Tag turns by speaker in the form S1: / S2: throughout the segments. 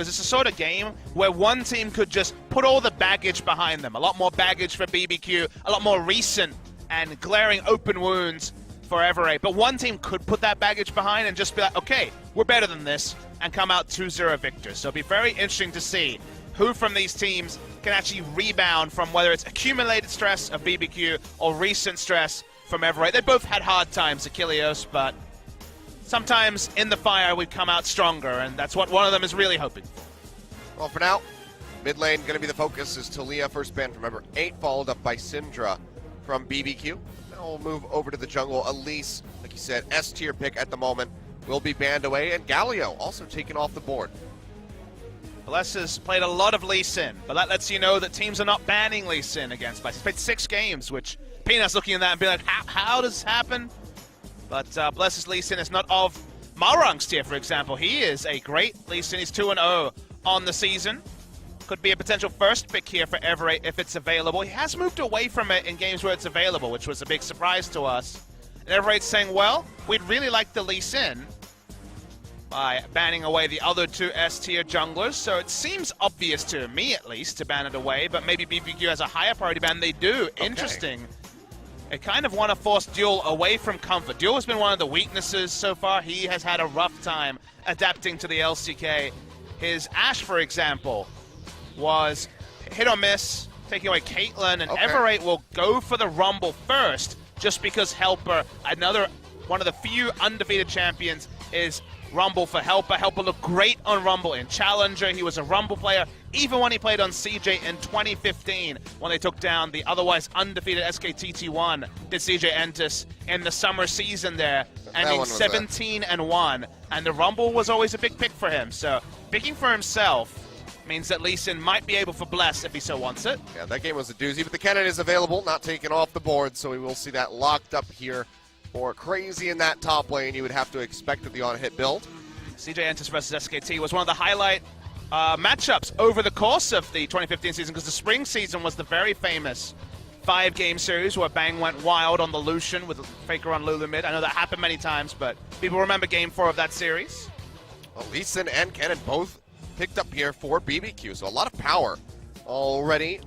S1: Because it's a sort of game where one team could just put all the baggage behind them. A lot more baggage for BBQ, a lot more recent and glaring open wounds for Everett. But one team could put that baggage behind and just be like, okay, we're better than this, and come out 2-0 victors. So it'll be very interesting to see who from these teams can actually rebound from whether it's accumulated stress of BBQ or recent stress from Everett. They both had hard times, Achilleos, but sometimes in the fire we come out stronger, and that's what one of them is really hoping for.
S2: Well, for now, mid lane going to be the focus is Talia, first ban from number 8, followed up by Syndra from BBQ. Now we'll move over to the jungle. Elise, like you said, S-tier pick at the moment, will be banned away, and Galio also taken off the board.
S1: Bless has played a lot of Lee Sin, but that lets you know that teams are not banning Lee Sin against Bless. He's played 6 games, which Peanut's looking at that and being like, how does this happen? But Bless's Lee Sin is not of Malrung's tier, for example. He is a great Lee Sin. He's 2-0 on the season. Could be a potential first pick here for Everett if it's available. He has moved away from it in games where it's available, which was a big surprise to us. And Everett's saying, well, we'd really like the Lee Sin by banning away the other 2 S-tier junglers. So it seems obvious to me, at least, to ban it away, but maybe BBQ has a higher priority ban. They do. Okay. Interesting. They kind of want to force Duel away from comfort. Duel has been one of the weaknesses so far. He has had a rough time adapting to the LCK. His Ashe, for example, was hit or miss, taking away Caitlyn, and Everett will go for the Rumble first, just because Helper, another one of the few undefeated champions, is Rumble for Helper. Helper looked great on Rumble in Challenger. He was a Rumble player even when he played on CJ in 2015 when they took down the otherwise undefeated SKTT1. Did CJ Entus in the summer season there, ending 17-1. And the Rumble was always a big pick for him. So picking for himself means that Lee Sin might be able for Bless if he so wants it.
S2: Yeah, that game was a doozy, but the cannon is available, not taken off the board, so we will see that locked up here. For Crazy in that top lane, you would have to expect the on-hit build.
S1: CJ Entus versus SKT was one of the highlight matchups over the course of the 2015 season, because the spring season was the very famous 5-game series where Bang went wild on the Lucian with Faker on Lulu mid. I know that happened many times, but people remember Game 4 of that series.
S2: Well, Lee Sin and Cannon both picked up here for BBQ, so a lot of power already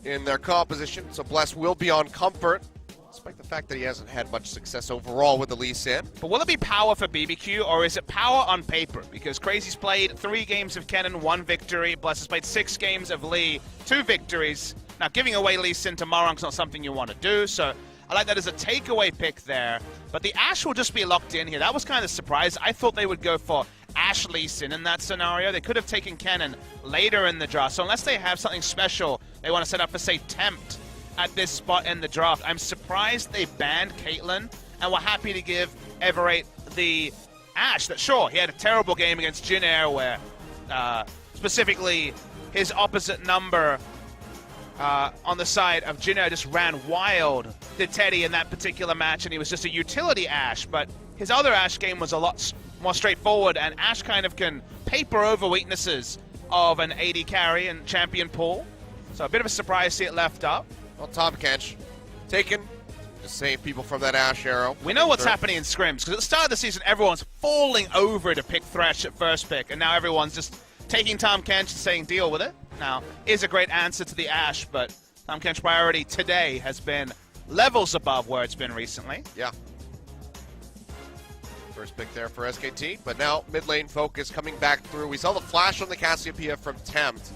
S2: in their composition. So Bless will be on comfort, despite the fact that he hasn't had much success overall with the Lee Sin.
S1: But will it be power for BBQ, or is it power on paper? Because Crazy's played 3 games of Kennen, 1 victory. Bless has played 6 games of Lee, 2 victories. Now, giving away Lee Sin to Malrung's not something you want to do, so I like that as a takeaway pick there. But the Ashe will just be locked in here. That was kind of a surprise. I thought they would go for Ashe Lee Sin in that scenario. They could have taken Kennen later in the draft. So unless they have something special they want to set up for, say, Tempt at this spot in the draft, I'm surprised they banned Caitlyn and were happy to give Everett the Ashe. That, sure, he had a terrible game against Jin Air where specifically his opposite number on the side of Jin Air just ran wild, did Teddy in that particular match, and he was just a utility Ashe. But his other Ashe game was a lot more straightforward, and Ashe kind of can paper over weaknesses of an AD carry and champion pool. So a bit of a surprise to see it left up.
S2: Well, Tom Kench taken to save people from that Ashe arrow.
S1: We know what's happening in scrims, because at the start of the season, everyone's falling over to pick Thresh at first pick, and now everyone's just taking Tom Kench and saying deal with it. Now, is a great answer to the Ashe, but Tom Kench's priority today has been levels above where it's been recently.
S2: Yeah. First pick there for SKT, but now mid lane focus coming back through. We saw the flash on the Cassiopeia from Tempt.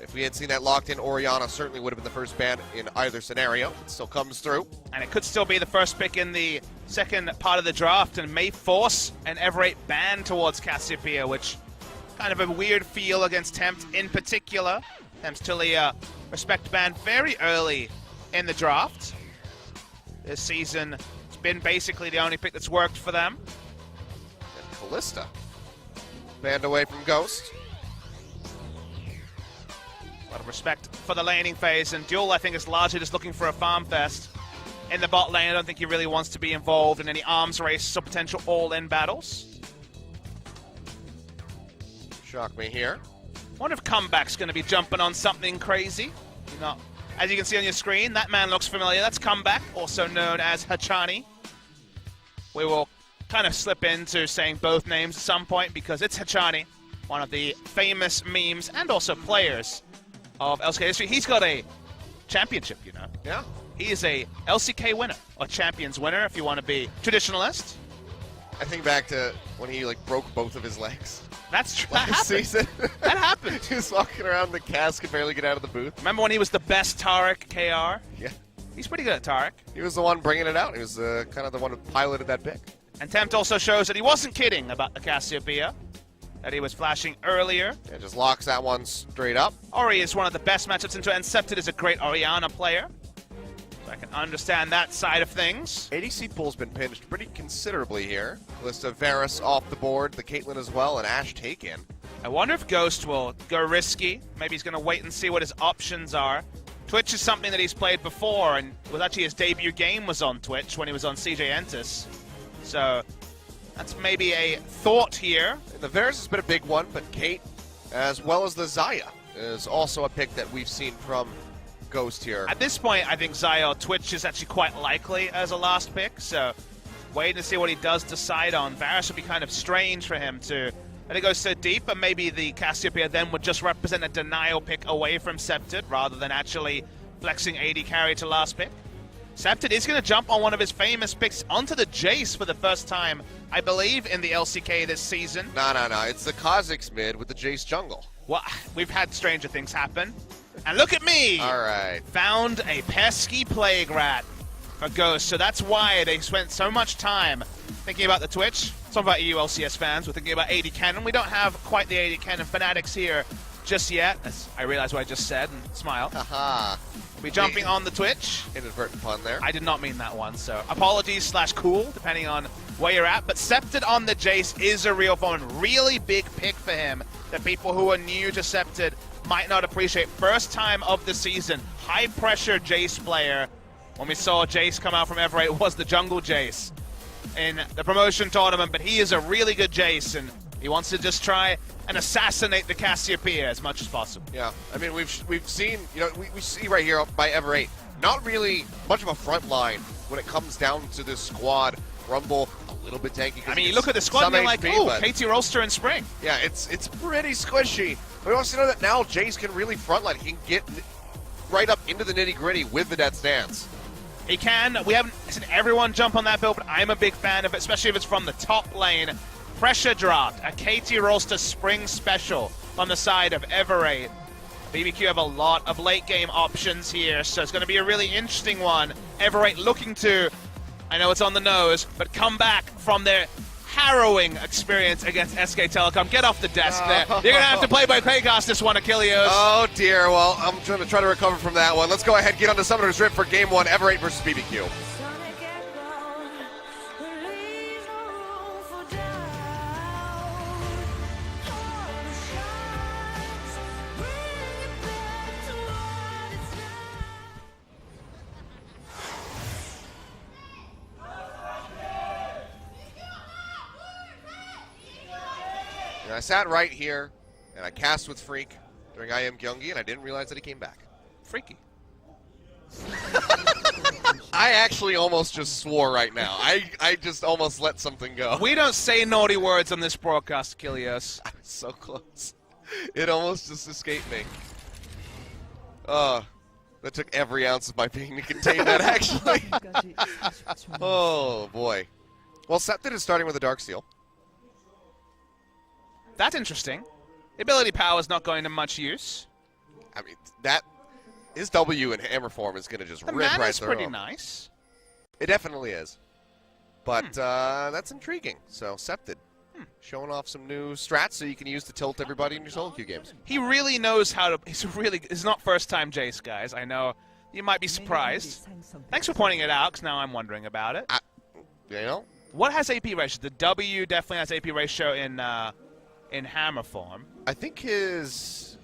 S2: If we had seen that locked in, Orianna certainly would have been the first ban in either scenario. It still comes through.
S1: And it could still be the first pick in the second part of the draft, and may force an Everett ban towards Cassiopeia, which kind of a weird feel against Tempt in particular. Tempt's Talia respect ban very early in the draft. This season, it's been basically the only pick that's worked for them.
S2: And Kalista banned away from Ghost.
S1: A lot of respect for the laning phase, and Duel, I think, is largely just looking for a farm fest in the bot lane. I don't think he really wants to be involved in any arms races or potential all-in battles.
S2: Shock me here.
S1: Wonder if Comeback's going to be jumping on something crazy. As you can see on your screen, that man looks familiar. That's Comeback, also known as Hachani. We will kind of slip into saying both names at some point because it's Hachani. one of the famous memes and also players of LCK history. He's got a championship, you know.
S2: Yeah.
S1: He is a LCK winner, or Champions winner, if you want to be traditionalist.
S2: I think back to when he like broke both of his legs
S1: That's true.
S2: last season.
S1: That happened.
S2: He was walking around the cast, could barely get out of the booth.
S1: Remember when he was the best Taric KR?
S2: Yeah.
S1: He's pretty good at Taric.
S2: He was the one bringing it out. He was kind of the one who piloted that pick.
S1: And Tempt also shows that he wasn't kidding about the Cassiopeia that he was flashing earlier.
S2: Yeah, just locks that one straight up.
S1: Ori is one of the best matchups into it, and Septid is a great Orianna player. So I can understand that side of things.
S2: ADC pool's been pinched pretty considerably here. List of Varus off the board, the Caitlyn as well, and Ashe taken.
S1: I wonder if Ghost will go risky. Maybe he's going to wait and see what his options are. Twitch is something that he's played before, and it was actually his debut game was on Twitch when he was on CJ Entus. So that's maybe a thought here.
S2: The Varus has been a big one, but Kate, as well as the Xayah, is also a pick that we've seen from Ghost here.
S1: At this point, I think Xayah Twitch is actually quite likely as a last pick, so waiting to see what he does decide on. Varus would be kind of strange for him to let it go so deep, but maybe the Cassiopeia then would just represent a denial pick away from Septid rather than actually flexing AD carry to last pick. Septid is going to jump on one of his famous picks onto the Jace for the first time, I believe, in the LCK this season.
S2: No. It's the Kha'Zix mid with the Jace jungle.
S1: Well, we've had stranger things happen. And look at me!
S2: All right.
S1: Found a pesky Plague Rat for Ghost, so that's why they spent so much time thinking about the Twitch. Some of our EU LCS fans were thinking about AD Cannon. We don't have quite the AD Cannon fanatics here just yet, as I realize what I just said and smile.
S2: Haha.
S1: We'll be jumping on the Twitch.
S2: Inadvertent pun there.
S1: I did not mean that one, so apologies / cool, depending on where you're at. But Septid on the Jace is a real fun, really big pick for him that people who are new to Septid might not appreciate. First time of the season, high pressure Jace player. When we saw Jace come out from Everett, it was the jungle Jace in the promotion tournament, but he is a really good Jace, and he wants to just try and assassinate the Cassiopeia as much as possible.
S2: Yeah, I mean, we've seen, you know, we see right here by Everett, not really much of a front line when it comes down to this squad. Rumble, a little bit tanky.
S1: I mean, you look at the squad and you're like, oh, KT Rolster and Spring.
S2: Yeah, it's pretty squishy. But we also know that now Jace can really frontline. He can get right up into the nitty-gritty with the Death's Dance.
S1: He can. We haven't seen everyone jump on that build, but I'm a big fan of it, especially if it's from the top lane. Pressure Draft, a KT Rolster Spring special on the side of Everett. BBQ have a lot of late-game options here, so it's going to be a really interesting one. Everett looking to, I know it's on the nose, but come back from their harrowing experience against SK Telecom. Get off the desk there. You're going to have to play by Paycast this one, Achilleos.
S2: Oh, dear. Well, I'm going to try to recover from that one. Let's go ahead and get on to Summoner's Rift for Game 1, Everett versus BBQ. And I sat right here, and I cast with Freak during I Am Gyeonggi, and I didn't realize that he came back.
S1: Freaky.
S2: I actually almost just swore right now. I just almost let something go.
S1: We don't say naughty words on this broadcast, Achilleos.
S2: I was so close. It almost just escaped me. That took every ounce of my being to contain that, actually. Oh, boy. Well, Septid is starting with a Darksteel.
S1: That's interesting. Ability power is not going to much use.
S2: I mean, that his W in hammer form is going to just
S1: the
S2: rip right through.
S1: pretty nice.
S2: It definitely is. But that's intriguing. So, Septid showing off some new strats so you can use to tilt everybody in your solo queue games.
S1: He really knows how to. It's not first time Jace, guys. I know you might be surprised. Thanks for pointing it out, because now I'm wondering about it.
S2: You know?
S1: What has AP ratio? The W definitely has AP ratio in hammer form.
S2: I think his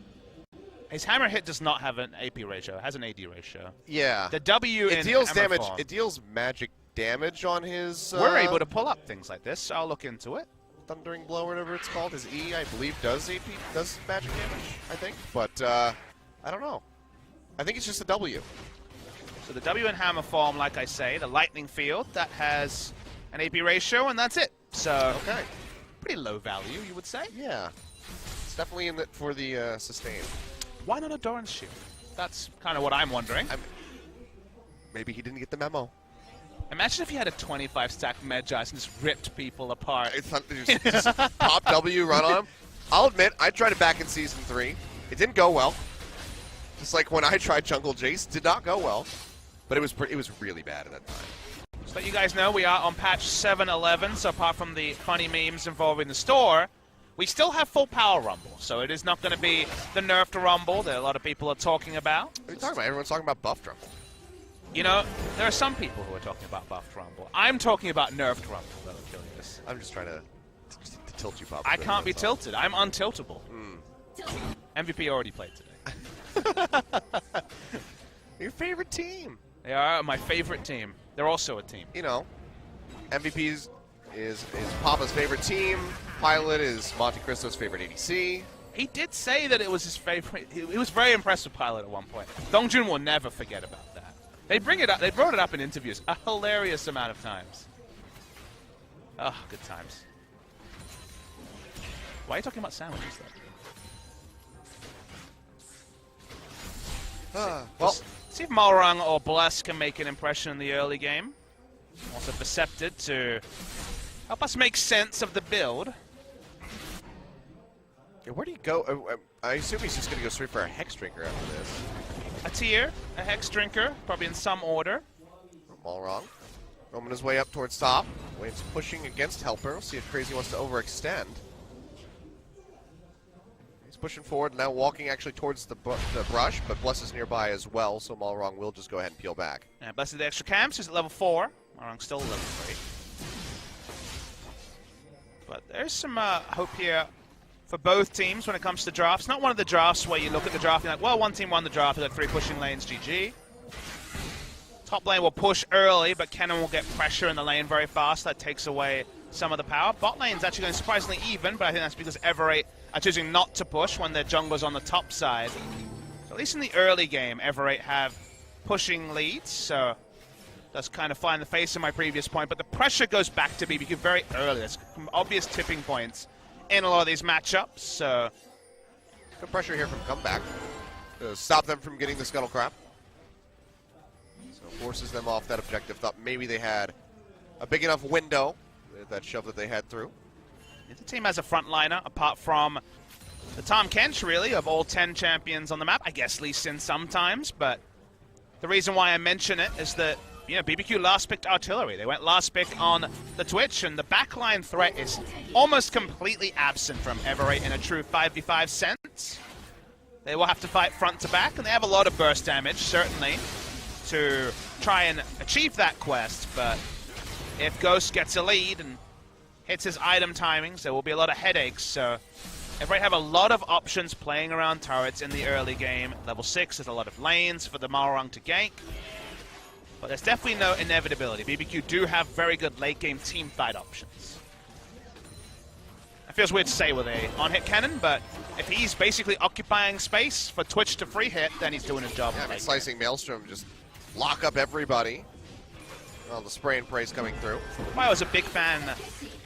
S1: hammer hit does not have an AP ratio. It has an AD ratio.
S2: Yeah.
S1: The W
S2: it
S1: in
S2: deals
S1: hammer
S2: damage.
S1: form.
S2: It deals magic damage on his.
S1: We're able to pull up things like this, so I'll look into it.
S2: Thundering Blow, or whatever it's called. His E, I believe, does magic damage. I think, but I don't know. I think it's just a W.
S1: So the W in hammer form, like I say, the lightning field that has an AP ratio, and that's it. So
S2: okay.
S1: pretty low value, you would say.
S2: Yeah. definitely in the, for the sustain.
S1: Why not a Doran's Shield? That's kind of what I'm wondering.
S2: Maybe he didn't get the memo.
S1: Imagine if he had a 25-stack Medjais and just ripped people apart.
S2: It's not, just pop W, run on him. I'll admit, I tried it back in Season 3. It didn't go well. Just like when I tried Jungle Jace, did not go well. But it was really bad at that time.
S1: So that you guys know, we are on patch 7.11, so apart from the funny memes involving the store, we still have full power Rumble. So it is not going to be the nerfed Rumble that a lot of people are talking about.
S2: What are you talking about? Everyone's talking about buffed Rumble.
S1: You know, there are some people who are talking about buffed Rumble. I'm talking about nerfed Rumble, though, Achilles.
S2: I'm just trying to tilt you, Pop.
S1: I can't be tilted. I'm untiltable. MVP already played today.
S2: Your favorite team.
S1: They are my favorite team. They're also a team.
S2: You know, MVP is Papa's favorite team. Pilot is Monte Cristo's favorite ADC.
S1: He did say that it was his favorite. He was very impressed with Pilot at one point. Dongjun will never forget about that. They bring it up. They brought it up in interviews a hilarious amount of times. Oh, good times. Why are you talking about sandwiches, though?
S2: Well,
S1: see if Malrang or Bless can make an impression in the early game. Also Percepted to help us make sense of the build.
S2: yeah, where do you go? I assume he's just going to go straight for a Hex Drinker after this.
S1: A tier, a Hex Drinker, probably in some order.
S2: All wrong. Roaming his way up towards top. Wave's pushing against Helper. We'll see if Crazy wants to overextend. He's pushing forward, now walking actually towards the brush, but Bless is nearby as well, so Malrong will just go ahead and peel back.
S1: And Bless is the extra camps, he's at level 4. Malrang's still level 3. But there's some hope here for both teams when it comes to drafts. Not one of the drafts where you look at the draft and you're like, well, one team won the draft, they got 3 pushing lanes, GG. Top lane will push early, but Kennen will get pressure in the lane very fast. That takes away some of the power. Bot lane's actually going surprisingly even, but I think that's because Everate are choosing not to push when their jungler's on the top side. So at least in the early game, Everate have pushing leads, so that's kind of fly in the face of my previous point. But the pressure goes back to BBQ very early. There's obvious tipping points in a lot of these matchups, so...
S2: Good pressure here from Comeback. Stop them from getting the Scuttle Crab. So forces them off that objective. Thought maybe they had a big enough window, that shove that they had through.
S1: The team has a frontliner, apart from the Tahm Kench, really, of all 10 champions on the map. I guess Lee Sin sometimes, but the reason why I mention it is that, you know, BBQ last picked artillery. They went last pick on the Twitch, and the backline threat is almost completely absent from Everate in a true 5v5 sense. They will have to fight front to back, and they have a lot of burst damage, certainly, to try and achieve that quest, but if Ghost gets a lead and hits his item timings, there will be a lot of headaches, so Everate have a lot of options playing around turrets in the early game. Level 6, there's a lot of lanes for the Malrang to gank, but there's definitely no inevitability. BBQ do have very good late game team fight options. It feels weird to say with a on-hit cannon, but if he's basically occupying space for Twitch to free hit, then he's doing his job.
S2: Yeah, I mean, Slicing Maelstrom just lock up everybody. Well, the spray and pray's coming through.
S1: I was a big fan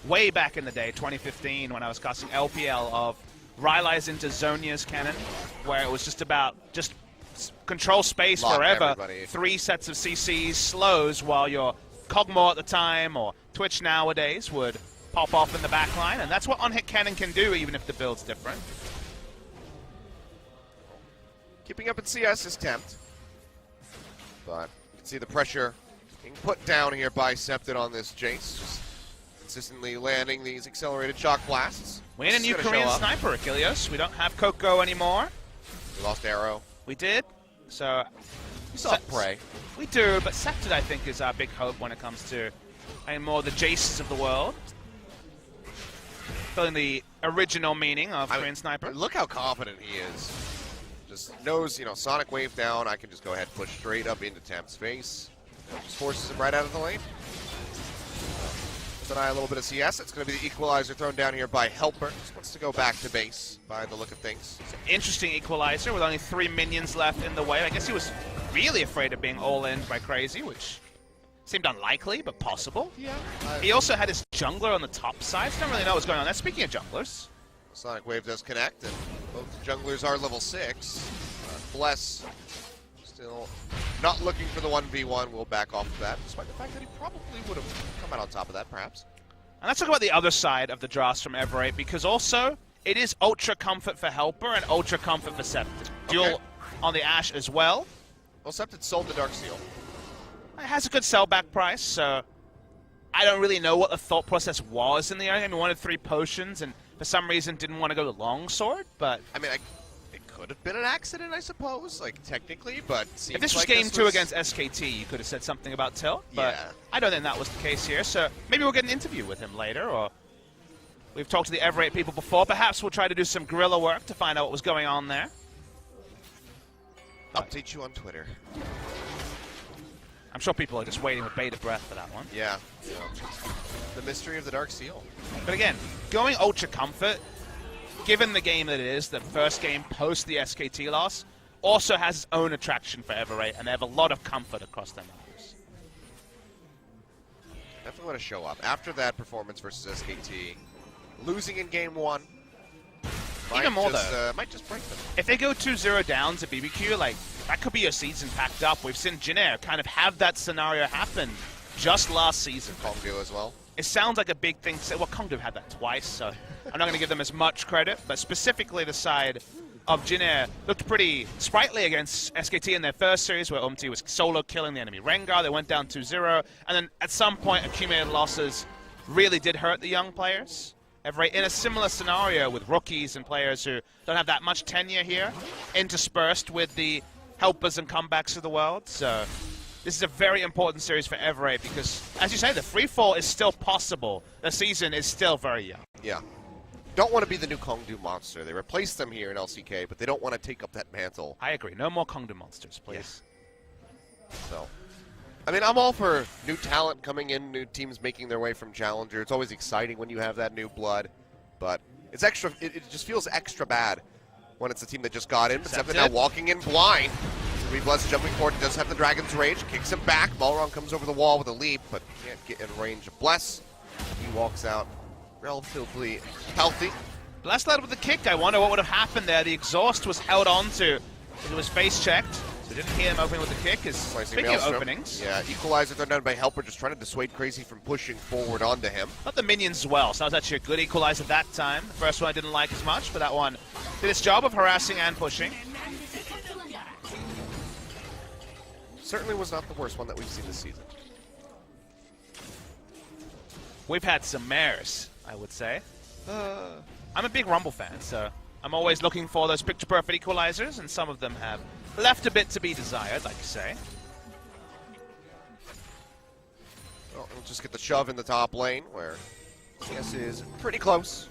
S1: way back in the day, 2015, when I was casting LPL, of Rylai's into Zhonya's cannon, where it was just about control space
S2: Lock
S1: forever.
S2: everybody.
S1: 3 sets of CCs, slows, while your Kog'Maw at the time, or Twitch nowadays, would pop off in the backline, and that's what on-hit cannon can do, even if the build's different.
S2: Keeping up in CS is Tempt, but you can see the pressure being put down here by Septed on this Jace, just consistently landing these accelerated shock blasts.
S1: We need a new Korean sniper, Achilles. We don't have Coco anymore.
S2: We lost Arrow.
S1: We did, so...
S2: We still have Prey.
S1: We do, but Septed, I think, is our big hope when it comes to more the Jaces of the world. Filling the original meaning of Korean sniper.
S2: Look how confident he is. Just knows, you know, Sonic Wave down, I can just go ahead and push straight up into Tempt's face. Just forces him right out of the lane. Deny a little bit of CS. It's going to be the equalizer thrown down here by Helper. Just wants to go back to base by the look of things.
S1: It's an interesting equalizer with only 3 minions left in the way. I guess he was really afraid of being all-in by Crazy, which seemed unlikely, but possible.
S2: Yeah.
S1: He also had his jungler on the top side, so I don't really know what's going on there. Speaking of junglers,
S2: Sonic Wave does connect, and both junglers are level 6. Bless still not looking for the 1v1. We'll back off of that, despite the fact that he probably would have come out on top of that, perhaps.
S1: And let's talk about the other side of the draft from Everett, because also it is Ultra Comfort for Helper and Ultra Comfort for Scepter. Dual on the Ashe as well.
S2: Well, Scepter sold the Dark Seal.
S1: It has a good sellback price, so I don't really know what the thought process was in the early game. We wanted 3 potions, and for some reason didn't want to go the longsword, but...
S2: I mean, it could have been an accident, I suppose, like, technically, but seems
S1: if this was
S2: like
S1: game 2 against SKT, you could have said something about Tilt, but
S2: yeah.
S1: I don't think that was the case here, so maybe we'll get an interview with him later, or we've talked to the Everett people before. Perhaps we'll try to do some guerrilla work to find out what was going on there.
S2: Update you on Twitter.
S1: I'm sure people are just waiting with bated breath for that one.
S2: Yeah. The mystery of the Dark Seal.
S1: But again, going Ultra Comfort, given the game that it is, the first game post the SKT loss, also has its own attraction for Everett, and they have a lot of comfort across their maps.
S2: Definitely want to show up. After that performance versus SKT, losing in game 1,
S1: even more though,
S2: might just break them.
S1: If they go 2-0 down to BBQ, like, that could be a season packed up. We've seen Jinair kind of have that scenario happen just last season.
S2: Kongdu as well.
S1: It sounds like a big thing to say. Well, Kongdu had that twice, so I'm not going to give them as much credit, but specifically the side of Jinair looked pretty sprightly against SKT in their first series, where Umti was solo killing the enemy Rengar. They went down 2-0, and then at some point accumulated losses really did hurt the young players. Everett in a similar scenario with rookies and players who don't have that much tenure here, interspersed with the helpers and comebacks of the world. So this is a very important series for Everett because, as you say, the free fall is still possible. The season is still very young.
S2: Yeah. Don't want to be the new Kongdu monster. They replaced them here in LCK, but they don't want to take up that mantle.
S1: I agree. No more Kongdu monsters, please.
S2: Yeah. So, I mean, I'm all for new talent coming in, new teams making their way from Challenger. It's always exciting when you have that new blood, but it's extra. It just feels extra bad when it's a team that just got in, but Scepter now walking in blind. Bless jumping forward, he does have the Dragon's Rage, kicks him back. Balrog comes over the wall with a leap, but can't get in range of Bless. He walks out relatively healthy.
S1: Bless led with the kick. I wonder what would have happened there. The exhaust was held onto. It was face checked, so didn't hear him opening with the kick. Speaking of openings.
S2: Yeah, Equalizer thrown down by Helper, just trying to dissuade Crazy from pushing forward onto him.
S1: Not the minions as well, so that was actually a good Equalizer that time. The first one I didn't like as much, but that one did its job of harassing and pushing.
S2: Certainly was not the worst one that we've seen this season.
S1: We've had some mares, I would say. I'm a big Rumble fan, so I'm always looking for those picture-perfect equalizers, and some of them have left a bit to be desired, like you say.
S2: Well, we'll just get the shove in the top lane, where CS is pretty close.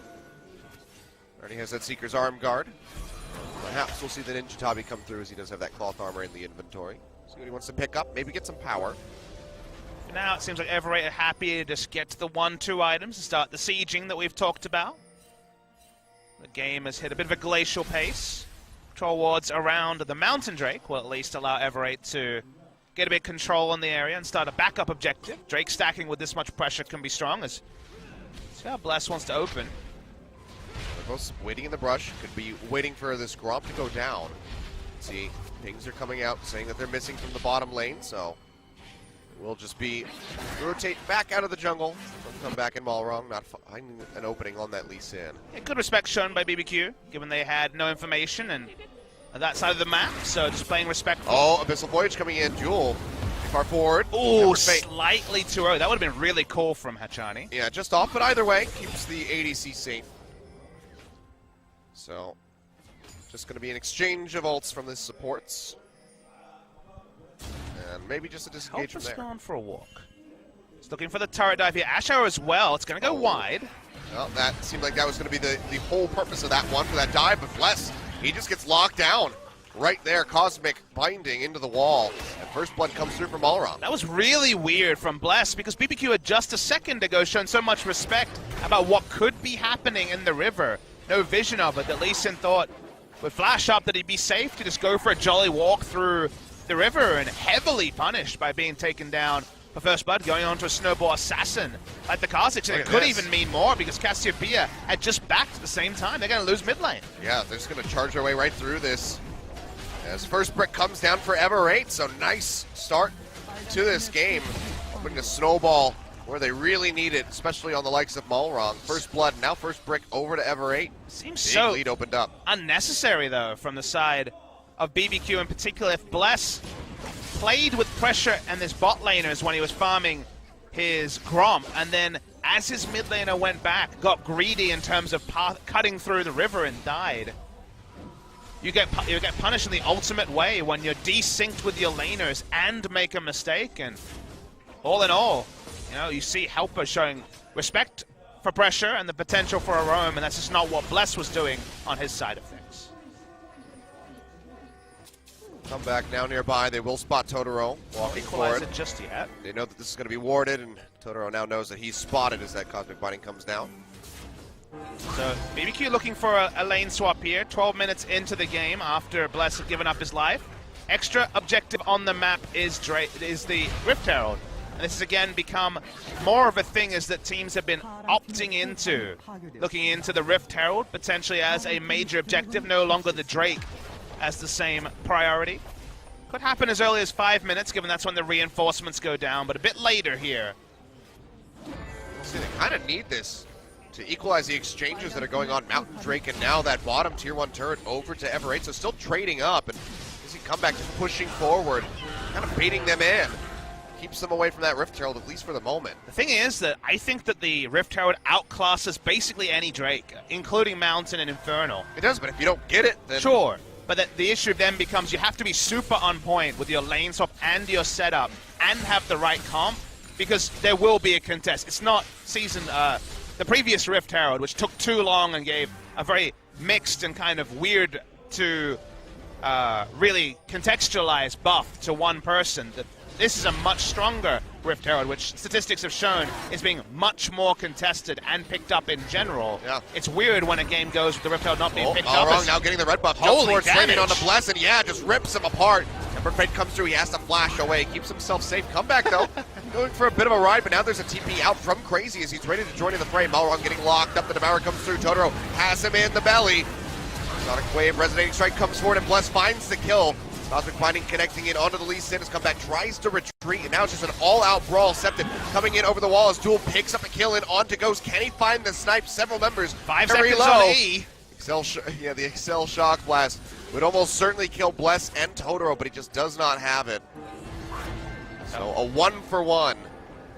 S2: Already has that Seeker's arm guard. Perhaps we'll see the Ninja Tabi come through, as he does have that cloth armor in the inventory. See what he wants to pick up, maybe get some power.
S1: For now, it seems like Everett are happy to just get to the 1-2 items and start the sieging that we've talked about. The game has hit a bit of a glacial pace. Troll wards around the Mountain Drake will at least allow Everett to get a bit of control in the area and start a backup objective. Drake stacking with this much pressure can be strong, as see how Bless wants to open.
S2: They're both waiting in the brush, could be waiting for this Gromp to go down. See, pings are coming out saying that they're missing from the bottom lane, so we'll just be rotate back out of the jungle. We'll come back in Balrog, not finding an opening on that Lee Sin.
S1: Yeah, good respect shown by BBQ, given they had no information and that side of the map, so just playing respectful.
S2: Oh, Abyssal Voyage coming in, Jewel. Far forward.
S1: Ooh, slightly too early. That would have been really cool from Hachani.
S2: Yeah, just off, but either way, keeps the ADC safe. So, just going to be an exchange of ults from the supports. And maybe just a disengage from there.
S1: Helper's gone for a walk. He's looking for the turret dive here. Ash Arrow as well. It's going to go wide.
S2: Well, that seemed like that was going to be the whole purpose of that one for that dive, but Bless, he just gets locked down. Right there, Cosmic binding into the wall. And first blood comes through from Balrog.
S1: That was really weird from Bless, because BBQ had just a second ago shown so much respect about what could be happening in the river. No vision of it, that Lee Sin thought would flash up that he'd be safe to just go for a jolly walk through the river, and heavily punished by being taken down for first blood, going on to a snowball assassin like the Kha'Zix. And it could even mean more because Cassiopeia had just backed at the same time. They're going to lose mid lane.
S2: Yeah, they're just going to charge their way right through this. As first brick comes down for Ever8, so nice start to this game. Hoping to snowball where they really need it, especially on the likes of Malrong. First blood, now first brick over to Ever8.
S1: Seems
S2: Big
S1: so
S2: lead opened up.
S1: Unnecessary, though, from the side of BBQ in particular. If Bless played with pressure and his bot laners when he was farming his Gromp, and then as his mid laner went back, got greedy in terms of cutting through the river and died. You get punished in the ultimate way when you're desynced with your laners and make a mistake. And all in all, you know, you see Helper showing respect for pressure and the potential for a roam, and that's just not what Bless was doing on his side of things.
S2: Come back now nearby. They will spot Totoro walking forward.
S1: It just yet.
S2: They know that this is going to be warded, and Totoro now knows that he's spotted as that Cosmic Binding comes down.
S1: So BBQ looking for a lane swap here. 12 minutes into the game after Bless had given up his life. Extra objective on the map is the Rift Herald. And this has again become more of a thing as that teams have been opting into looking into the Rift Herald potentially as a major objective, no longer the Drake as the same priority. Could happen as early as 5 minutes, given that's when the reinforcements go down, but a bit later here.
S2: See, they kind of need this to equalize the exchanges that are going on. Mountain Drake and now that bottom tier 1 turret over to Ever8, so still trading up, and as he come back just pushing forward, kind of baiting them in. Keeps them away from that Rift Herald, at least for the moment.
S1: The thing is that I think that the Rift Herald outclasses basically any Drake, including Mountain and Infernal.
S2: It does, but if you don't get it, then...
S1: Sure, but the issue then becomes you have to be super on point with your lane swap and your setup and have the right comp, because there will be a contest. It's not the previous Rift Herald, which took too long and gave a very mixed and kind of weird to really contextualize buff to one person. This is a much stronger Rift Herald, which statistics have shown is being much more contested and picked up in general.
S2: Yeah.
S1: It's weird when a game goes with the Rift Herald not being picked
S2: all
S1: up.
S2: Wrong, now getting the red buff.
S1: Holy
S2: forward, slamming
S1: damage.
S2: on the Bless, and yeah, just rips him apart. Ember Fate comes through, he has to flash away, keeps himself safe. Come back though, going for a bit of a ride, but now there's a TP out from Crazy as he's ready to join in the fray. Malrong getting locked up, the Devourer comes through, Totoro has him in the belly. Sonic Wave, Resonating Strike comes forward, and Bless finds the kill. Cosmic Binding connecting it onto the Lee Sin, has come back, tries to retreat, and now it's just an all-out brawl. Septon coming in over the wall as Duel picks up a kill in onto Ghost. Can he find the snipe? Several members
S1: 5
S2: very
S1: seconds
S2: low.
S1: on E.
S2: The Excel Shock Blast would almost certainly kill Bless and Totoro, but he just does not have it. So a 1-for-1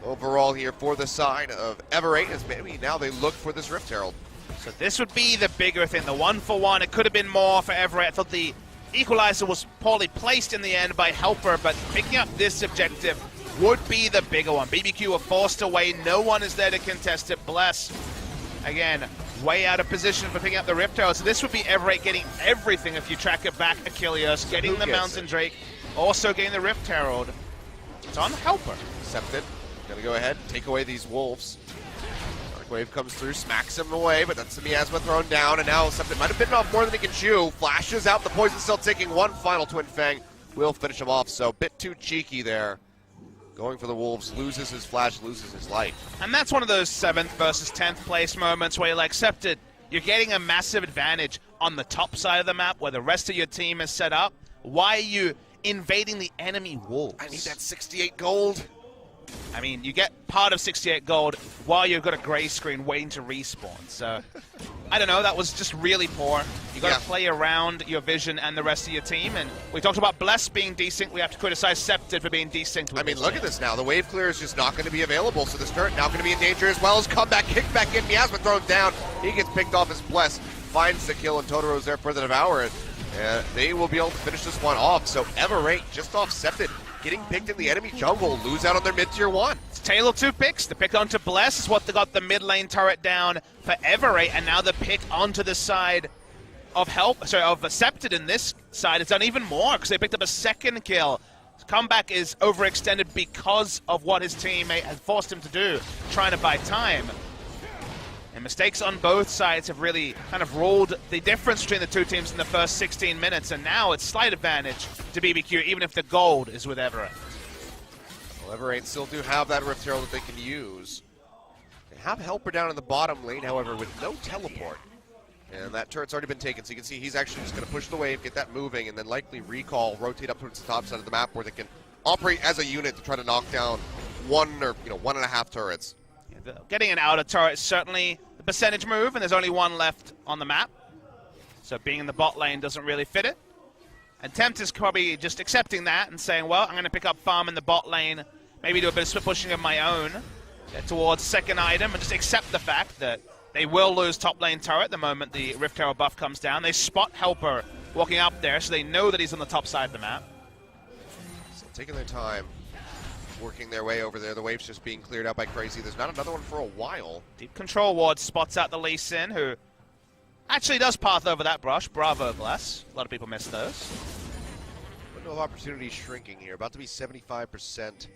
S2: overall here for the side of Ever8, as maybe now they look for this Rift Herald.
S1: So this would be the bigger thing, the 1-for-1. It could have been more for Ever8. I thought the equalizer was poorly placed in the end by Helper, but picking up this objective would be the bigger one. BBQ were forced away. No one is there to contest it. Bless, again, way out of position for picking up the Rift Herald. So this would be Ever8 getting everything if you track it back. Achilles, getting the Mountain Drake, also getting the Rift Herald. It's on Helper.
S2: Septon gonna go ahead and take away these wolves. Wave comes through, smacks him away, but that's the miasma thrown down, and now Septon might have bitten off more than he can chew. Flashes out, the poison still taking one final Twin Fang. Will finish him off, so a bit too cheeky there. Going for the wolves, loses his flash, loses his life.
S1: And that's one of those 7th versus 10th place moments where you're like, Septon, you're getting a massive advantage on the top side of the map where the rest of your team is set up. Why are you invading the enemy wolves?
S2: I need that 68 gold.
S1: I mean, you get part of 68 gold while you've got a gray screen waiting to respawn. So, I don't know, that was just really poor. You got to play around your vision and the rest of your team. And we talked about Bless being desynced. We have to criticize Septon for being desynced.
S2: I mean, look at this now. The wave clear is just not going to be available. So this turret now going to be in danger as well as comeback, kick back in. Miasma thrown down. He gets picked off as Bless finds the kill, and Totoro's there for the Devourer. And they will be able to finish this one off. So Ever8 just off Septon, getting picked in the enemy jungle, lose out on their mid-tier 1.
S1: It's Tale of 2 picks. The pick onto Bless is what they got the mid lane turret down for Ever8, and now the pick onto the side of Septon in this side. It's done even more because they picked up a second kill. His comeback is overextended because of what his teammate has forced him to do, trying to buy time. And mistakes on both sides have really kind of ruled the difference between the two teams in the first 16 minutes, and now it's slight advantage to BBQ, even if the gold is with Ever8.
S2: However, Eight still do have that Rift Herald that they can use. They have Helper down in the bottom lane, however, with no teleport. And that turret's already been taken, so you can see he's actually just going to push the wave, get that moving, and then likely recall, rotate up towards the top side of the map where they can operate as a unit to try to knock down 1 or 1.5 turrets.
S1: Yeah, getting an outer turret is certainly the percentage move, and there's only one left on the map. So being in the bot lane doesn't really fit it. And Tempt is probably just accepting that and saying, well, I'm going to pick up farm in the bot lane, maybe do a bit of split pushing of my own, get towards second item, and just accept the fact that they will lose top lane turret the moment the Rift Herald buff comes down. They spot Helper walking up there, so they know that he's on the top side of the map.
S2: So taking their time, working their way over there. The wave's just being cleared out by Crazy. There's not another one for a while.
S1: Deep control ward spots out the Lee Sin, who actually does path over that brush. Bravo, Bless. A lot of people miss those.
S2: Window of opportunity shrinking here. About to be 75%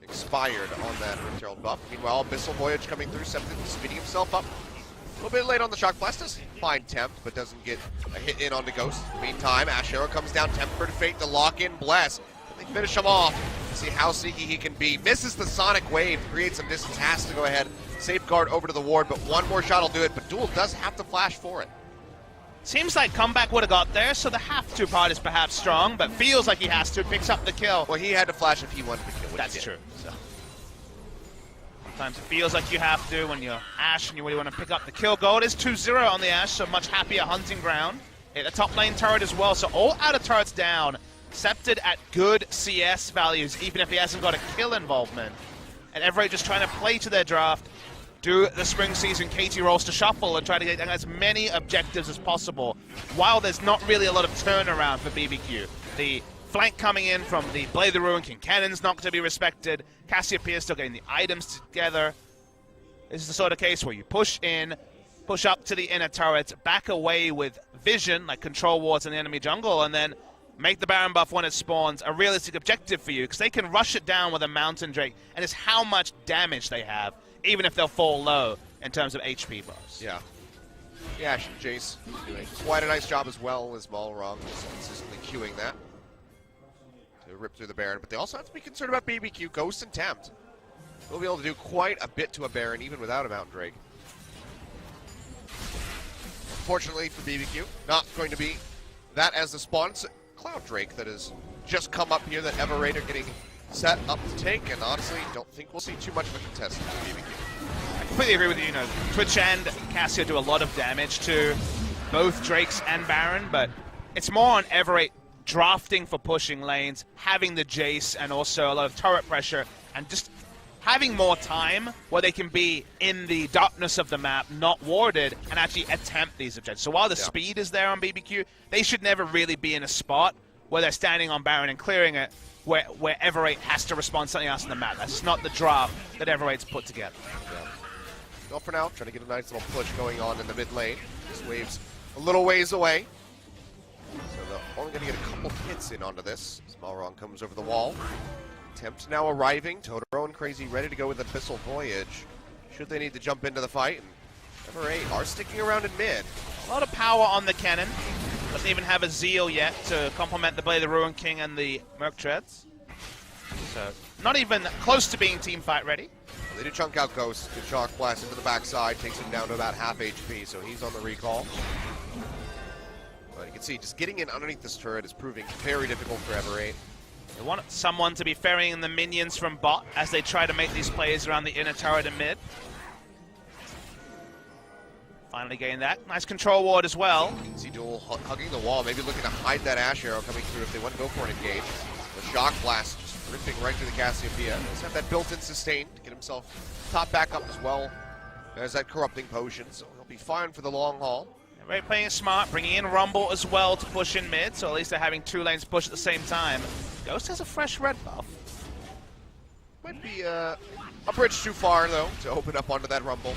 S2: expired on that Rift Herald buff. Meanwhile, Abyssal Voyage coming through, speeding himself up. A little bit late on the Shock Blast. Does find Tempt, but doesn't get a hit in onto Ghost. Meantime, Ash Arrow comes down, Tempered Fate to lock in Bless. They finish him off. See how sneaky he can be. Misses the Sonic Wave, creates some distance, has to go ahead, safeguard over to the ward, but one more shot will do it, but Duel does have to flash for it.
S1: Seems like Comeback would have got there, so the have-to part is perhaps strong, but feels like he has to. Picks up the kill.
S2: Well, he had to flash if he wanted to kill.
S1: That's true. So. Sometimes it feels like you have to when you're Ashe and you really want to pick up the kill. Gold is 2-0 on the Ashe, so much happier hunting ground. Hit the top lane turret as well, so all outer turrets down. Scepted at good CS values, even if he hasn't got a kill involvement. And Everett just trying to play to their draft, do the spring season Katie rolls to shuffle and try to get as many objectives as possible, while there's not really a lot of turnaround for BBQ. The flank coming in from the Blade of the Ruin King Cannon's not going to be respected. Cassiopeia still getting the items together. This is the sort of case where you push in, push up to the inner turrets, back away with vision, like control wards in the enemy jungle, and then make the Baron buff when it spawns a realistic objective for you, because they can rush it down with a Mountain Drake, and it's how much damage they have, even if they'll fall low in terms of HP buffs.
S2: Yeah. Yeah, Jace doing quite a nice job as well as Malrong, just consistently queuing that to rip through the Baron. But they also have to be concerned about BBQ, Ghost, and Tempt. They'll be able to do quite a bit to a Baron, even without a Mountain Drake. Fortunately for BBQ, not going to be that as the spawn. It's Cloud Drake that has just come up here that Everate are getting set up to take, and honestly, don't think we'll see too much of a contest from BBQ.
S1: I completely agree with you. You know, Twitch and Cassio do a lot of damage to both Drakes and Baron, but it's more on Everate drafting for pushing lanes, having the Jace, and also a lot of turret pressure, and just having more time where they can be in the darkness of the map, not warded, and actually attempt these objectives. So while the speed is there on BBQ, they should never really be in a spot where they're standing on Baron and clearing it, where Everate has to respond to something else on the map. That's not the draft that Everate's put together.
S2: Yeah. Well, for now, trying to get a nice little push going on in the mid lane. This wave's a little ways away, so they're only going to get a couple hits in onto this. Malrong comes over the wall. Tempt now arriving. Totoro and Crazy ready to go with Abyssal Voyage, should they need to jump into the fight. And Everate are sticking around in mid.
S1: A lot of power on the cannon. Doesn't even have a Zeal yet to complement the Blade of the Ruin King and the Merc Treads. So, not even close to being team fight ready.
S2: Well, they do chunk out Ghost. Good Shock Blast into the backside, takes him down to about half HP, so he's on the recall. But you can see, just getting in underneath this turret is proving very difficult for Everate.
S1: They want someone to be ferrying the minions from bot as they try to make these plays around the inner turret and mid. Finally getting that. Nice control ward as well.
S2: You can see Duel hugging the wall, maybe looking to hide that Ash Arrow coming through if they want to go for an engage. The Shock Blast just ripping right through the Cassiopeia. Does have that built-in sustain to get himself top back up as well. There's that Corrupting Potion, so he'll be fine for the long haul.
S1: Everate playing it smart, bringing in Rumble as well to push in mid, so at least they're having two lanes push at the same time. Ghost has a fresh red buff.
S2: Might be a bridge too far, though, to open up onto that Rumble.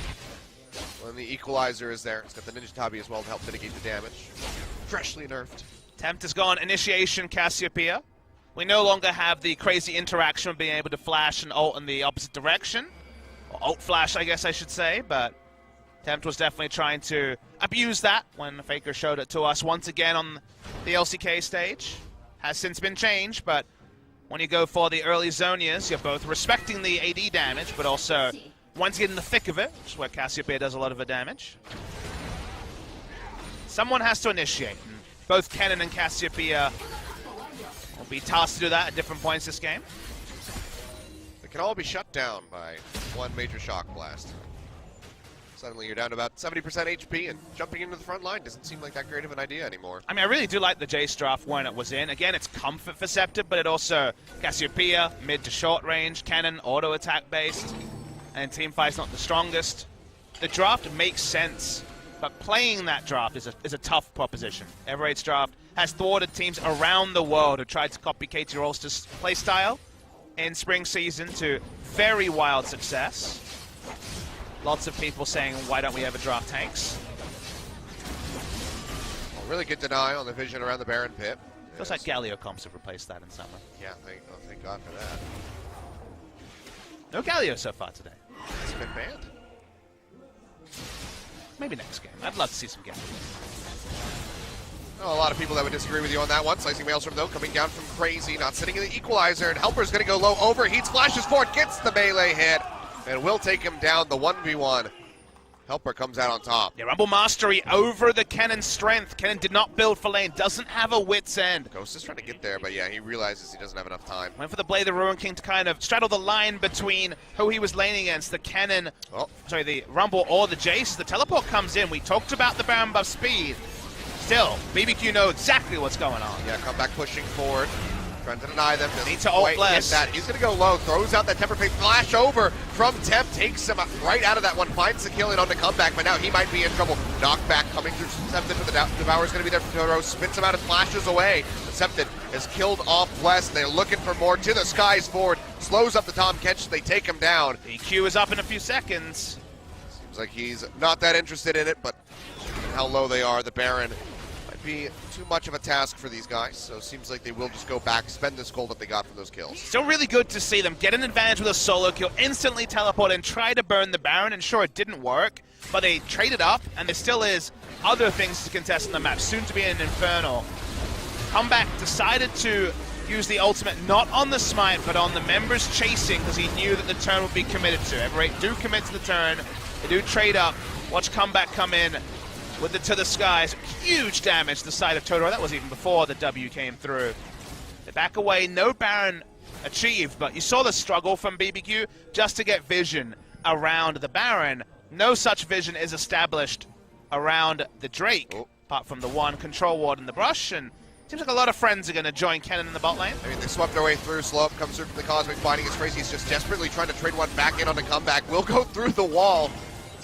S2: When the Equalizer is there. It's got the Ninja Tabi as well to help mitigate the damage. Freshly nerfed.
S1: Tempt has gone Initiation Cassiopeia. We no longer have the crazy interaction of being able to flash and ult in the opposite direction. Or ult flash, I guess I should say, but Tempt was definitely trying to abuse that when Faker showed it to us once again on the LCK stage. Has since been changed, but when you go for the early Zonias, you're both respecting the AD damage, but also once you get in the thick of it, which is where Cassiopeia does a lot of the damage. Someone has to initiate. And both Kennen and Cassiopeia will be tasked to do that at different points this game.
S2: They can all be shut down by one major shock blast. Suddenly you're down to about 70% HP, and jumping into the front line doesn't seem like that great of an idea anymore.
S1: I mean, I really do like the Jace draft when it was in. Again, it's comfort for Scepter, but it also Cassiopeia, mid to short range, Kennen, auto attack based, and Teamfight's not the strongest. The draft makes sense, but playing that draft is a tough proposition. Ever8's draft has thwarted teams around the world who tried to copy Katie Rolster's playstyle in spring season to very wild success. Lots of people saying, why don't we ever draft tanks?
S2: Well, really good deny on the vision around the Baron pit.
S1: Feels like Galio comps have replaced that in summer.
S2: Yeah, thank God for that.
S1: No Galio so far today.
S2: It's been banned.
S1: Maybe next game. I'd love to see some Galio.
S2: Oh, a lot of people that would disagree with you on that one. Slicing Maelstrom, though, coming down from Crazy, not sitting in the equalizer, and Helper's going to go low, overheats, flashes forward, gets the melee hit, and will take him down the 1v1. Helper comes out on top.
S1: Yeah, Rumble Mastery over the Kennen strength. Kennen did not build for lane, doesn't have a wit's end.
S2: Ghost is trying to get there, but yeah, he realizes he doesn't have enough time.
S1: Went for the Blade of the Ruin King to kind of straddle the line between who he was laning against, the Kennen, sorry, the Rumble or the Jace. The teleport comes in. We talked about the Baron buff speed. Still, BBQ know exactly what's going on.
S2: Yeah, come back pushing forward. Trying to deny them.
S1: Need to ult bless.
S2: That. He's going to go low. Throws out that Temper Fate. Flash over from Temp. Takes him right out of that one. Finds the kill in on the comeback, but now he might be in trouble. Knockback coming through Septon for the Devour's going to be there for Totoro. Spins him out and flashes away. Septon has killed off Bless. They're looking for more. To the skies forward. Slows up the Tom Kench. They take him down.
S1: BBQ is up in a few seconds.
S2: Seems like he's not that interested in it, but how low they are. The Baron be too much of a task for these guys, so it seems like they will just go back, spend this gold that they got from those kills.
S1: Still really good to see them get an advantage with a solo kill, instantly teleport and try to burn the Baron, and sure, it didn't work, but they traded up, and there still is other things to contest in the map, soon to be an Infernal. Comeback decided to use the ultimate not on the smite, but on the members chasing, because he knew that the turn would be committed to. Ever8 do commit to the turn, they do trade up, watch Comeback come in, with the to the skies, huge damage to the side of Totoro. That was even before the W came through. They back away, no Baron achieved, but you saw the struggle from BBQ just to get vision around the Baron. No such vision is established around the Drake, apart from the one control ward in the brush, and seems like a lot of friends are going to join Kennen in the bot lane.
S2: I mean, they swept their way through. Slope comes through from the Cosmic, finding his Crazy. He's just desperately trying to trade one back in on the comeback. Will go through the wall,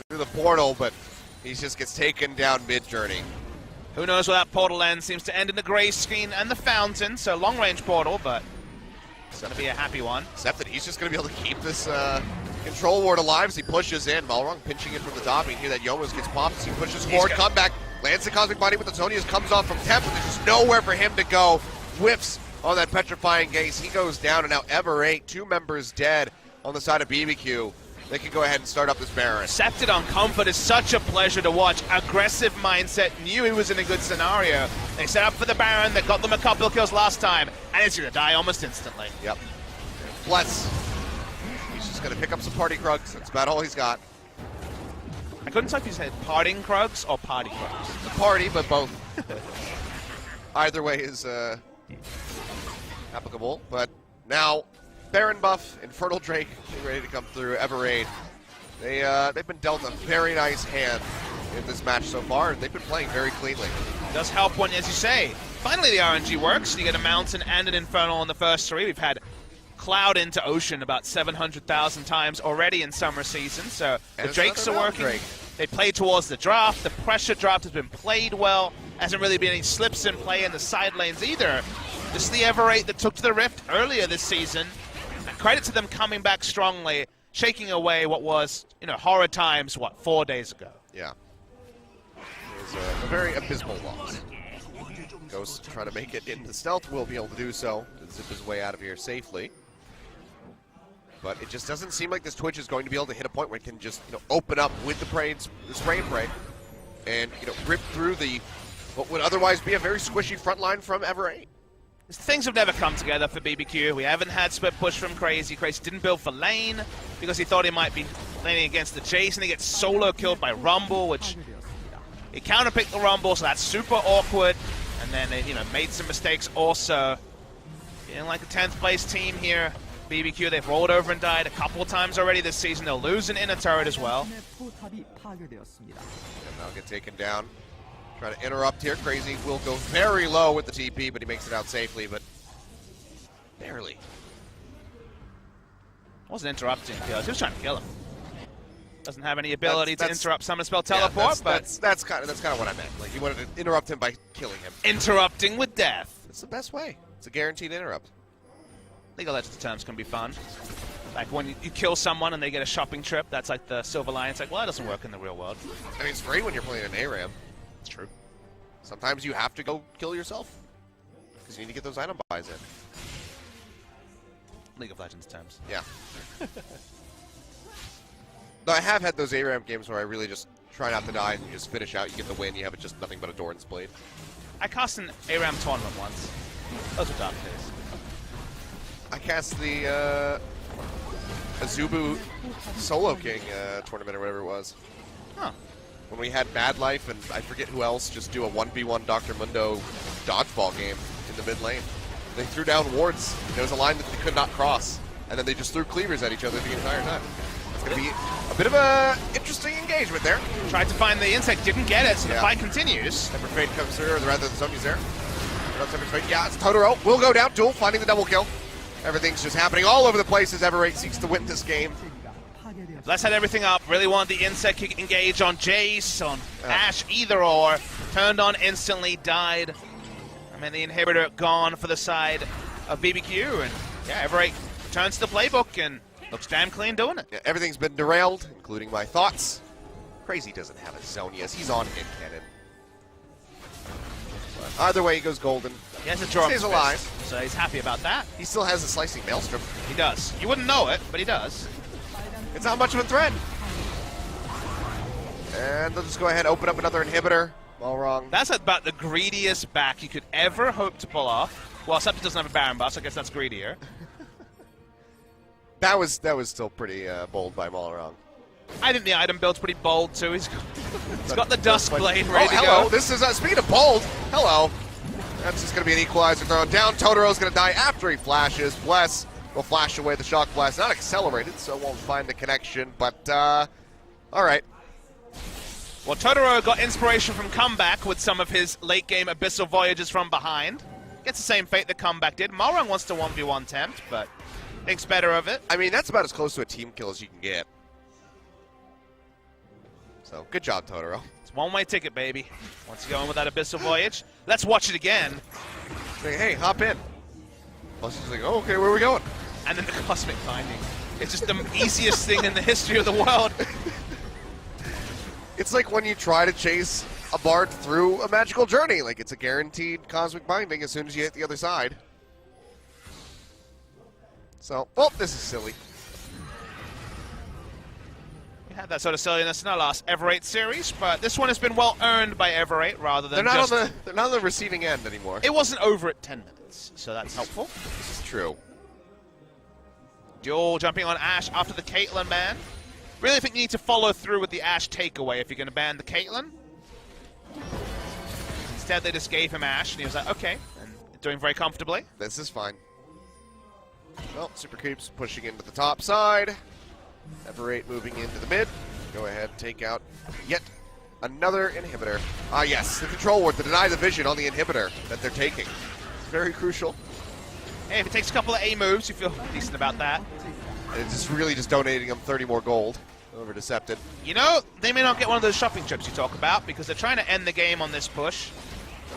S2: through the portal, but he just gets taken down mid-journey.
S1: Who knows where that portal ends? Seems to end in the gray screen and the fountain, so long-range portal, but it's going to be a happy one.
S2: Except that he's just going to be able to keep this control ward alive as he pushes in. Malrung pinching it from the top. You hear that Yomas gets popped as he pushes forward. Comeback, lands the Cosmic Body with the Zonias, comes off from Temp, but there's just nowhere for him to go. Whiffs on that Petrifying Gaze. He goes down, and now Ever8, 2 members dead on the side of BBQ. They can go ahead and start up this Baron.
S1: Accepted on comfort is such a pleasure to watch. Aggressive mindset, knew he was in a good scenario. They set up for the Baron, that got them a couple of kills last time, and it's going to die almost instantly.
S2: Yep. Bless. He's just going to pick up some party krugs. That's about all he's got.
S1: I couldn't tell if he said parting krugs or party krugs.
S2: The party, but both. Either way is applicable, but now Baron buff, Infernal Drake, getting ready to come through. Ever8, they've been dealt a very nice hand in this match so far, and they've been playing very cleanly.
S1: It does help when, as you say, finally the RNG works. You get a Mountain and an Infernal in the first 3. We've had Cloud into Ocean about 700,000 times already in summer season, so the Drakes are working. They play towards the draft. The pressure draft has been played well. Hasn't really been any slips in play in the side lanes either. This is the Ever8 that took to the Rift earlier this season. Credit to them coming back strongly, shaking away what was, horror times, 4 days ago.
S2: Yeah. It was a very abysmal loss. Ghost trying to make it into stealth, will be able to do so, to zip his way out of here safely. But it just doesn't seem like this Twitch is going to be able to hit a point where it can just, open up with the spray and pray, and, rip through what would otherwise be a very squishy front line from Ever8.
S1: Things have never come together for BBQ. We haven't had split push from Crazy. Crazy didn't build for lane because he thought he might be laning against the Jason. He gets solo killed by Rumble, which he counterpicked the Rumble, so that's super awkward. And then they, made some mistakes also. Feeling like a 10th place team here. BBQ, they've rolled over and died a couple of times already this season. They'll lose an inner turret as well.
S2: And they'll get taken down. Trying to interrupt here. Crazy will go very low with the TP, but he makes it out safely, but barely.
S1: Wasn't interrupting, he was just trying to kill him. Doesn't have any ability to interrupt summon spell teleport, but
S2: that's kind of what I meant. Like, you wanted to interrupt him by killing him.
S1: Interrupting with death.
S2: It's the best way. It's a guaranteed interrupt.
S1: League of Legends terms can be fun. Like when you kill someone and they get a shopping trip, that's like the silver line. It's like, well, that doesn't work in the real world.
S2: I mean, it's great when you're playing an ARAM.
S1: It's true.
S2: Sometimes you have to go kill yourself because you need to get those item buys in.
S1: League of Legends terms.
S2: Yeah. Though I have had those ARAM games where I really just try not to die and you just finish out, you get the win, you have it just nothing but a Doran's Blade.
S1: I cast an ARAM tournament once. Those were dark days.
S2: I cast the Azubu Solo King tournament or whatever it was.
S1: Huh.
S2: When we had Mad Life and I forget who else just do a 1v1 Dr. Mundo dodgeball game in the mid lane. They threw down wards. There was a line that they could not cross. And then they just threw cleavers at each other the entire time. It's going to be a bit of a interesting engagement there.
S1: Tried to find the insect, didn't get it, so the fight continues.
S2: Tempered Fate comes through, or rather the zombie's there. Tempered Fate, yeah, it's Totoro. Will go down, Duel finding the double kill. Everything's just happening all over the place as Everate seeks to win this game.
S1: Bless had everything up, really wanted the insect kick engage on Jace, on Ashe, either or. Turned on instantly, died. I mean, the inhibitor gone for the side of BBQ, and yeah, Everate turns to the playbook and looks damn clean doing it.
S2: Yeah, everything's been derailed, including my thoughts. Crazy doesn't have a Zonias, he's on hit cannon. But either way, he goes golden.
S1: He has a draw.
S2: Stays alive.
S1: So he's happy about that.
S2: He still has a slicing maelstrom.
S1: He does. You wouldn't know it, but he does.
S2: It's not much of a threat. And they'll just go ahead and open up another inhibitor. All wrong.
S1: That's about the greediest back you could ever hope to pull off. Well, except it doesn't have a Baron buff, so I guess that's greedier.
S2: That was still pretty bold by Malrong.
S1: I think the item build's pretty bold too. He's got the Dusk Blade ready to
S2: hello.
S1: go.
S2: This is speaking of bold. Hello. That's just going to be an equalizer thrown down. Totoro's going to die after he flashes. Bless will flash away the shock blast. Not accelerated, so won't find the connection. But all right.
S1: Well, Totoro got inspiration from Comeback with some of his late-game Abyssal Voyages from behind. Gets the same fate that Comeback did. Malrong wants to 1v1 tempt, but thinks better of it.
S2: I mean, that's about as close to a team kill as you can get. So, good job, Totoro.
S1: It's one-way ticket, baby. Once you go in with that Abyssal Voyage, let's watch it again.
S2: Like, hey, hop in. Plus he's like, oh, okay, where are we going?
S1: And then the Cosmic Binding. It's just the easiest thing in the history of the world.
S2: It's like when you try to chase a bard through a magical journey. Like, it's a guaranteed Cosmic Binding as soon as you hit the other side. So, well, this is silly.
S1: We had that sort of silliness in our last Everate series, but this one has been well earned by Everate rather than
S2: they're not on the receiving end anymore.
S1: It wasn't over at 10 minutes, so that's helpful.
S2: This is true.
S1: Duel jumping on Ashe after the Caitlyn ban. Really think you need to follow through with the Ashe takeaway if you're going to ban the Caitlyn. Instead, they just gave him Ashe, and he was like, okay, and doing very comfortably.
S2: This is fine. Well, Super Creeps pushing into the top side. Everate moving into the mid. Go ahead, take out yet another inhibitor. Ah, yes, the control ward to deny the vision on the inhibitor that they're taking. It's very crucial.
S1: Hey, if it takes a couple of A moves, you feel decent about that.
S2: And it's just really just donating them 30 more gold over Decepted.
S1: You know, they may not get one of those shopping trips you talk about because they're trying to end the game on this push.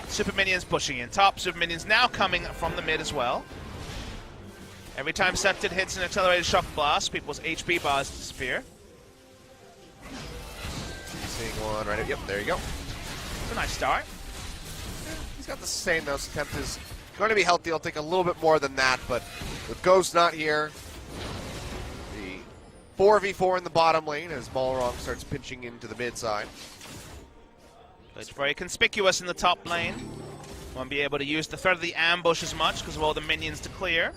S1: Super Minions pushing in top. Super Minions now coming from the mid as well. Every time Decepted hits an accelerated shock blast, people's HP bars disappear.
S2: Seeing one right. Yep, there you go.
S1: It's a nice start.
S2: He's got the same though. Tempt is going to be healthy. He'll take a little bit more than that, but with Ghost not here, the 4v4 in the bottom lane as Balrog starts pinching into the mid side.
S1: It's very conspicuous in the top lane. Won't be able to use the threat of the ambush as much because of all the minions to clear.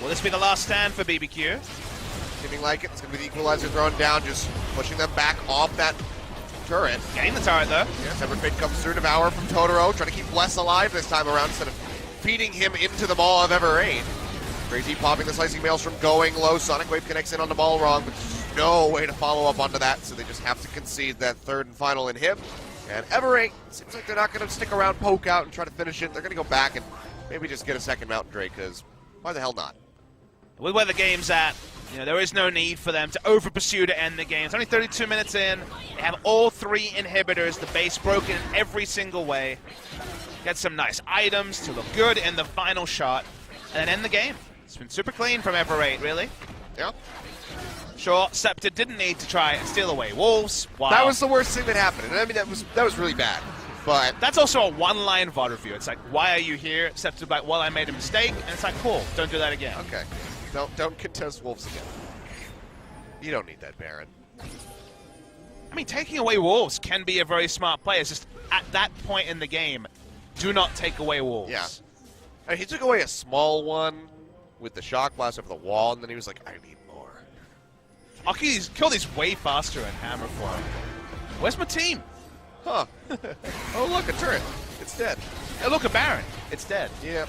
S1: Will this be the last stand for BBQ?
S2: Seeming like it. It's going to be the equalizer thrown down, just pushing them back off that turret.
S1: Getting the turret though.
S2: Yeah, Severed Fate comes through, Devour from Totoro, trying to keep Bless alive this time around instead of feeding him into the Maw of Ever 8. Crazy popping the Slicing Maelstrom, going low. Sonic Wave connects in on the ball wrong, but there's no way to follow up onto that, so they just have to concede that third and final in him. And Ever 8, seems like they're not going to stick around, poke out, and try to finish it. They're going to go back and maybe just get a second Mountain Drake, because why the hell not?
S1: With where the game's at, you know, there is no need for them to over-pursue to end the game. It's only 32 minutes in. They have all 3 inhibitors, the base broken in every single way. Get some nice items to look good in the final shot, and then end the game. It's been super clean from Ever 8, really.
S2: Yeah.
S1: Sure, Scepter didn't need to try and steal away Wolves. Wow.
S2: That was the worst thing that happened, and I mean, that was really bad. But
S1: that's also a one-line VOD review. It's like, why are you here? Scepter's like, well, I made a mistake, and it's like, cool, don't do that again.
S2: Okay. Don't contest Wolves again. You don't need that, Baron.
S1: I mean, taking away Wolves can be a very smart play. It's just, at that point in the game, do not take away Wolves.
S2: Yeah. I mean, he took away a small one with the Shock Blast over the wall, and then he was like, I need more.
S1: I'll kill these way faster in Hammerfall. Where's my team?
S2: Huh. Oh, look, a turret. It's dead.
S1: Hey, look, a Baron. It's dead.
S2: Yep.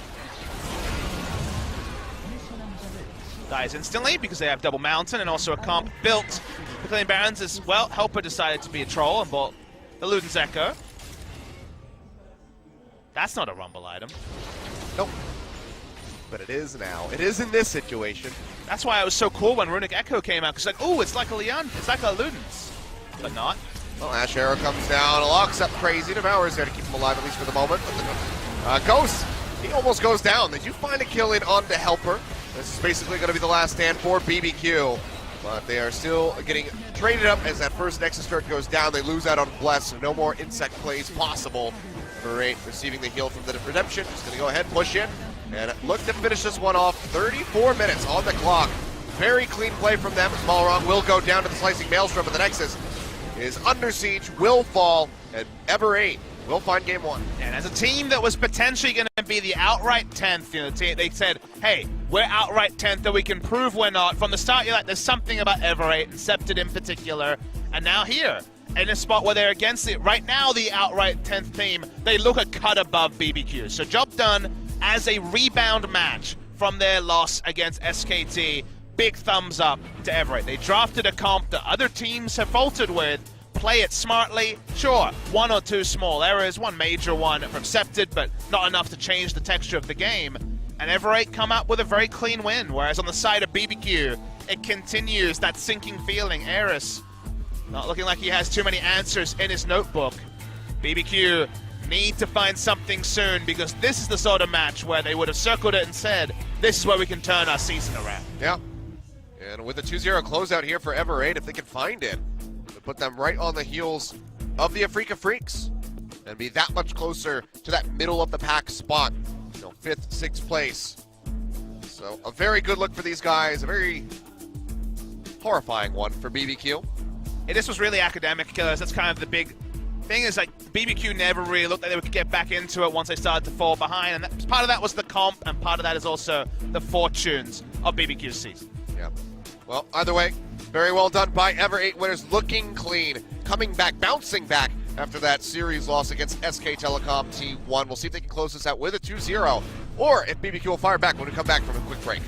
S1: Dies instantly because they have double mountain and also a comp built for killing Barons as well. Helper decided to be a troll and bought the Luden's Echo. That's not a Rumble item.
S2: Nope. But it is now. It is in this situation.
S1: That's why it was so cool when Runic Echo came out, because like, oh, it's like a Leon, it's like a Luden's, but not.
S2: Well, Ash Arrow comes down, locks up Crazy. Devour's there to keep him alive, at least for the moment. But the Ghost, he almost goes down. They do find a kill in onto Helper. This is basically going to be the last stand for BBQ. But they are still getting traded up as that first Nexus turret goes down. They lose out on Bless, so no more insect plays possible. Ever 8 receiving the heal from the Redemption. Just going to go ahead and push in and look to finish this one off. 34 minutes on the clock. Very clean play from them. Balrog will go down to the Slicing Maelstrom, but the Nexus is under siege, will fall, and Ever 8 will find game 1.
S1: And as a team that was potentially going to be the outright 10th, you know, they said, hey, we're outright 10th, that we can prove we're not. From the start, you're like, there's something about Ever 8, and Scepted in particular, and now here, in a spot where they're against it. Right now, the outright 10th team, they look a cut above BBQ. So job done as a rebound match from their loss against SKT. Big thumbs up to Ever 8. They drafted a comp that other teams have faltered with. Play it smartly. Sure, 1 or 2 small errors, 1 major one from Scepted, but not enough to change the texture of the game. And Ever 8 come up with a very clean win, whereas on the side of BBQ, it continues that sinking feeling. Eris not looking like he has too many answers in his notebook. BBQ need to find something soon, because this is the sort of match where they would have circled it and said, this is where we can turn our season around.
S2: Yeah. And with the 2-0 closeout here for Ever 8, if they can find it, it'll put them right on the heels of the Afrika Freaks and be that much closer to that middle of the pack spot. You know, 5th, 6th place. So a very good look for these guys, a very horrifying one for BBQ.
S1: Yeah, this was really academic, Killers. That's kind of the big thing, is like BBQ never really looked like they could get back into it once they started to fall behind, and that, part of that was the comp, and part of that is also the fortunes of BBQ's season.
S2: Yeah. Well, either way, very well done by Ever 8 winners, looking clean, coming back, bouncing back after that series loss against SK Telecom T1. We'll see if they can close this out with a 2-0, or if BBQ will fire back when we come back from a quick break.